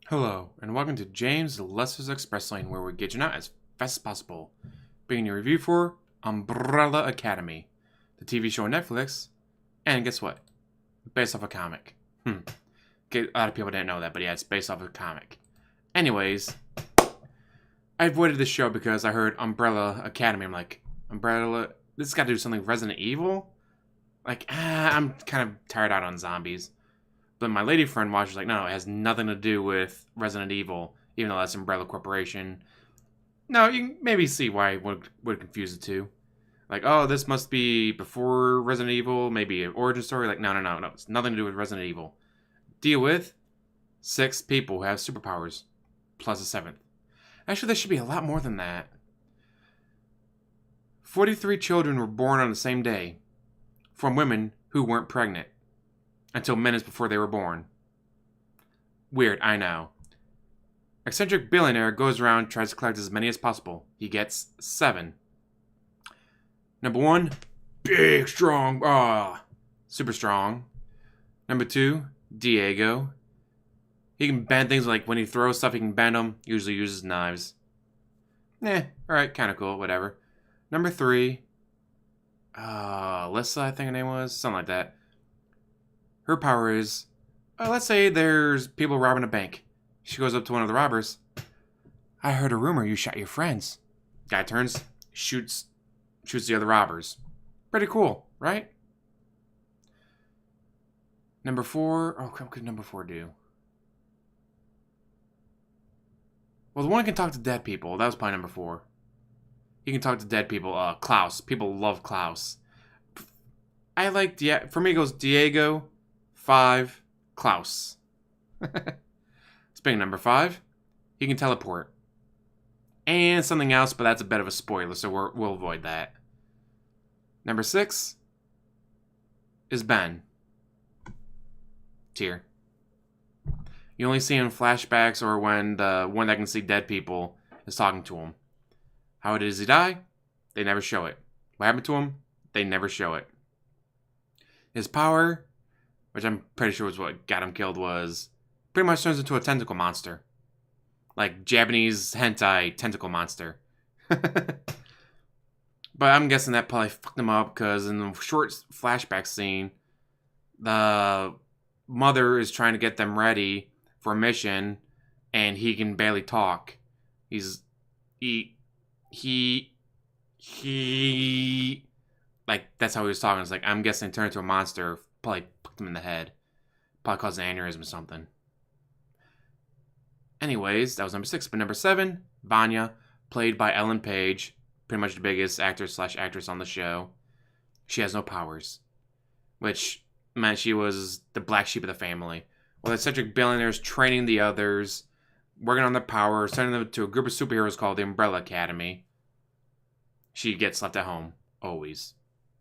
Hello, and welcome to James Lester's Express Lane, where we get you out as fast as possible. Bringing you a review for Umbrella Academy, the TV show on Netflix, and guess what? Based off a comic. A lot of people didn't know that, but yeah, it's based off a comic. Anyways, I avoided this show because I heard Umbrella Academy. I'm like, Umbrella, this has got to do something with Resident Evil? I'm kind of tired out on zombies. But my lady friend watched, was like, no, it has nothing to do with Resident Evil, even though that's Umbrella Corporation. No, you can maybe see why it would confuse the two. Like, oh, this must be before Resident Evil, maybe an origin story. Like, no, it's nothing to do with Resident Evil. Deal with 6 people who have superpowers, plus a 7th. Actually, there should be a lot more than that. 43 children were born on the same day from women who weren't pregnant until minutes before they were born. Weird, I know. Eccentric billionaire goes around, tries to collect as many as possible. He gets 7. Number 1, big, strong, super strong. Number 2, Diego. He can bend things, like when he throws stuff, he can bend them. Usually uses knives. Alright, kind of cool, whatever. Number 3, Alyssa, I think her name was. Something like that. Her power is, let's say there's people robbing a bank. She goes up to one of the robbers. I heard a rumor you shot your friends. Guy turns, shoots the other robbers. Pretty cool, right? Number 4, what could number 4 do? Well, the one can talk to dead people. That was probably number 4. He can talk to dead people. Klaus. People love Klaus. For me it goes Diego, 5, Klaus. Speaking of number 5, he can teleport. And something else, but that's a bit of a spoiler, so we'll avoid that. Number 6 is Ben. Tier. You only see him in flashbacks or when the one that can see dead people is talking to him. How does he die? They never show it. What happened to him? They never show it. His power, which I'm pretty sure was what got him killed, was pretty much turns into a tentacle monster. Like Japanese hentai tentacle monster. But I'm guessing that probably fucked him up because in the short flashback scene, the mother is trying to get them ready for a mission and he can barely talk. Like, that's how he was talking. It's like, I'm guessing turned into a monster, probably fucked him in the head. Probably caused an aneurysm or something. Anyways, that was number 6. But number 7, Vanya, played by Ellen Page. Pretty much the biggest actor/actress on the show. She has no powers. Which meant she was the black sheep of the family. Well, the eccentric billionaires training the others, working on their powers, sending them to a group of superheroes called the Umbrella Academy. She gets left at home. Always.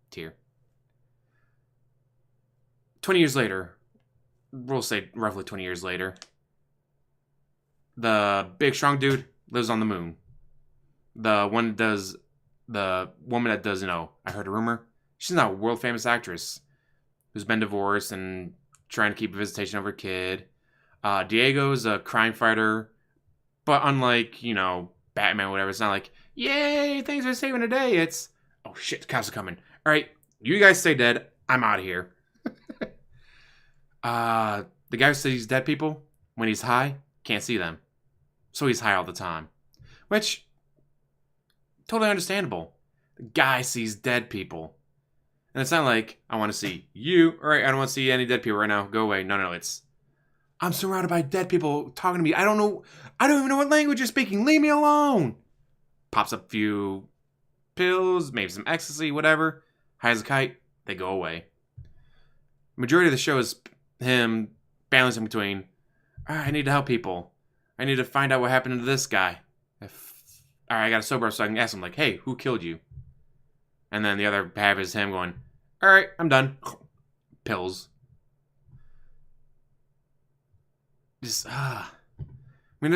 Tier. 20 years later, we'll say roughly 20 years later, the big strong dude lives on the moon. The woman that does, I heard a rumor. She's not a world famous actress who's been divorced and trying to keep a visitation of her kid. Diego's a crime fighter, but unlike, Batman or whatever, it's not like, yay, things are saving the day. It's, oh shit, the cops are coming. Alright, you guys stay dead. I'm out of here. The guy who sees dead people, when he's high, can't see them. So he's high all the time. Which, totally understandable. The guy sees dead people. And it's not like, I want to see you. Alright, I don't want to see any dead people right now. Go away. No, it's, I'm surrounded by dead people talking to me. I don't even know what language you're speaking. Leave me alone. Pops up a few pills, maybe some ecstasy, whatever. High as a kite, they go away. Majority of the show is him balancing between, I need to help people. I need to find out what happened to this guy. I got to sober up so I can ask him, like, hey, who killed you? And then the other half is him going, alright, I'm done. Pills. There's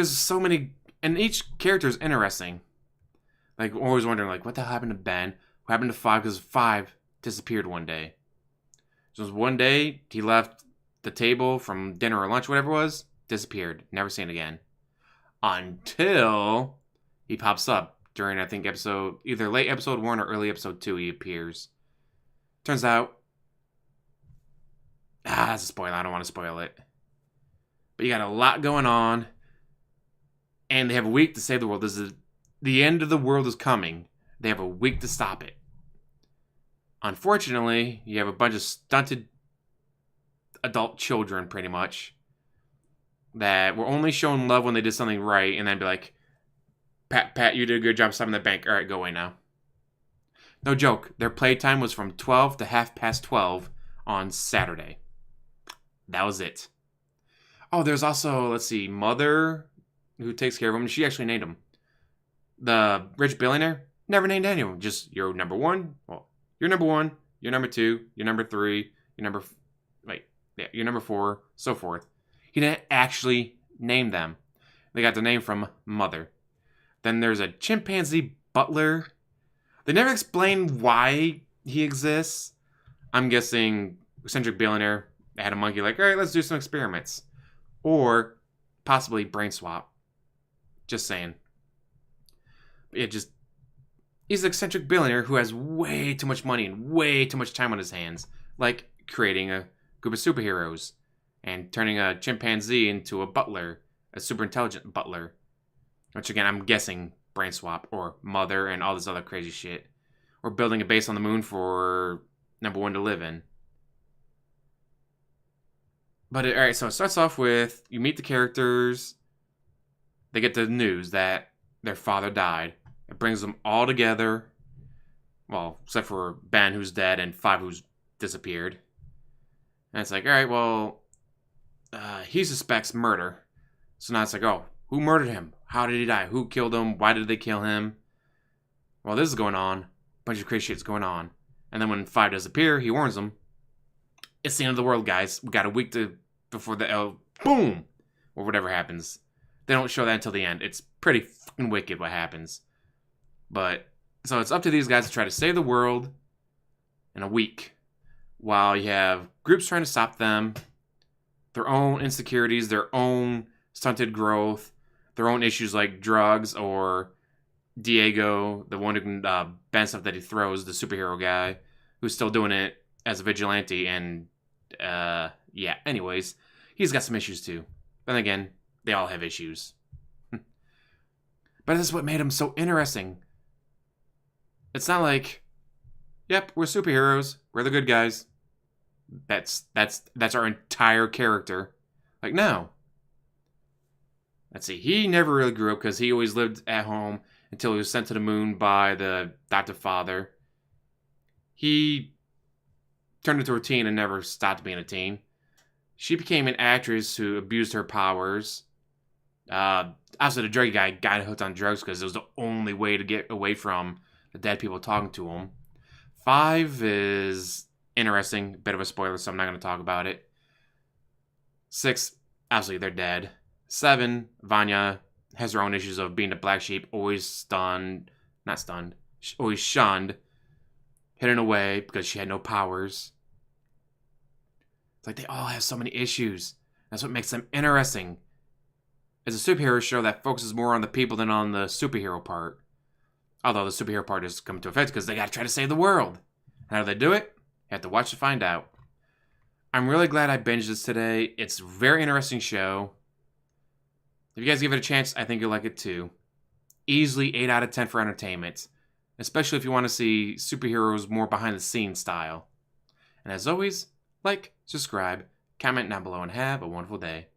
so many, and each character is interesting. Like, always wondering, like, what the hell happened to Ben? What happened to 5? Because 5 disappeared one day. So it was one day, he left the table from dinner or lunch, whatever it was. disappeared, never seen again. Until he pops up during, I think, either late episode 1 or early episode 2, he appears. Turns out, that's a spoiler, I don't want to spoil it. But you got a lot going on, and they have a week to save the world. The end of the world is coming. They have a week to stop it. Unfortunately, you have a bunch of stunted adult children, pretty much, that were only shown love when they did something right, and then be like, Pat, you did a good job stopping the bank. All right, go away now. No joke. Their playtime was from 12 to 12:30 on Saturday. That was it. Oh, there's also, let's see, Mother, who takes care of him. She actually named him. The rich billionaire never named any of them. Just, you're number 1. Well, you're number 1. You're number 2. You're number 3. You're number 4. So forth. He didn't actually name them. They got the name from Mother. Then there's a chimpanzee butler. They never explain why he exists. I'm guessing eccentric billionaire had a monkey like, all right, let's do some experiments. Or possibly brain swap. Just saying. He's an eccentric billionaire who has way too much money and way too much time on his hands. Like creating a group of superheroes and turning a chimpanzee into a butler. A super intelligent butler. Which again, I'm guessing brain swap or Mother and all this other crazy shit. Or building a base on the moon for number 1 to live in. But alright, so it starts off with, you meet the characters. They get the news that their father died. It brings them all together. Well, except for Ben, who's dead, and 5 who's disappeared. And it's like, alright, well, he suspects murder. So now it's like, oh, who murdered him? How did he die? Who killed him? Why did they kill him? Well, this is going on. A bunch of crazy shit's going on. And then when 5 does appear, he warns them. It's the end of the world, guys. We got a week before the boom! Or whatever happens. They don't show that until the end. It's pretty fucking wicked what happens. But, so it's up to these guys to try to save the world in a week. While you have groups trying to stop them. Their own insecurities, their own stunted growth. Their own issues like drugs, or Diego, the one who can bend stuff that he throws, the superhero guy, who's still doing it as a vigilante, and yeah, anyways, he's got some issues too. Then again, they all have issues. But this is what made him so interesting. It's not like, yep, we're superheroes, we're the good guys. That's our entire character. Like, no. Let's see, he never really grew up because he always lived at home until he was sent to the moon by the adoptive father. He turned into a teen and never stopped being a teen. She became an actress who abused her powers. Also, the drug guy got hooked on drugs because it was the only way to get away from the dead people talking to him. 5 is interesting. Bit of a spoiler, so I'm not going to talk about it. 6, obviously, they're dead. 7, Vanya has her own issues of being the black sheep, always always shunned, hidden away because she had no powers. It's like they all have so many issues. That's what makes them interesting. It's a superhero show that focuses more on the people than on the superhero part. Although the superhero part is coming to effect because they gotta try to save the world. And how do they do it? You have to watch to find out. I'm really glad I binged this today. It's a very interesting show. If you guys give it a chance, I think you'll like it too. Easily 8 out of 10 for entertainment. Especially if you want to see superheroes more behind the scenes style. And as always, like, subscribe, comment down below, and have a wonderful day.